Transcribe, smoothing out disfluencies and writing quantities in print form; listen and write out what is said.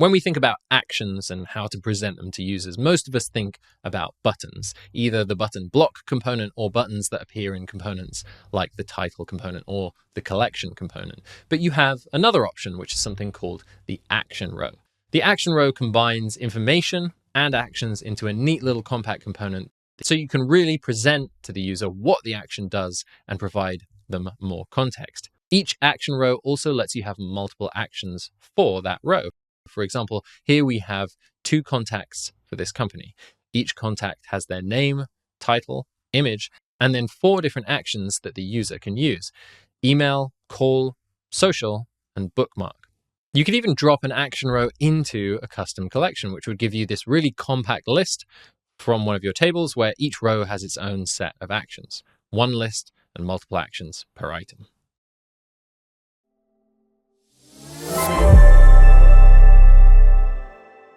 When we think about actions and how to present them to users, most of us think about buttons, either the button block component or buttons that appear in components like the title component or the collection component. But you have another option, which is something called the action row. The action row combines information and actions into a neat little compact component, so you can really present to the user what the action does and provide them more context. Each action row also lets you have multiple actions for that row. For example, here we have 2 contacts for this company. Each contact has their name, title, image, and then 4 different actions that the user can use: email, call, social, and bookmark. You could even drop an action row into a custom collection, which would give you this really compact list from one of your tables where each row has its own set of actions. One list and multiple actions per item.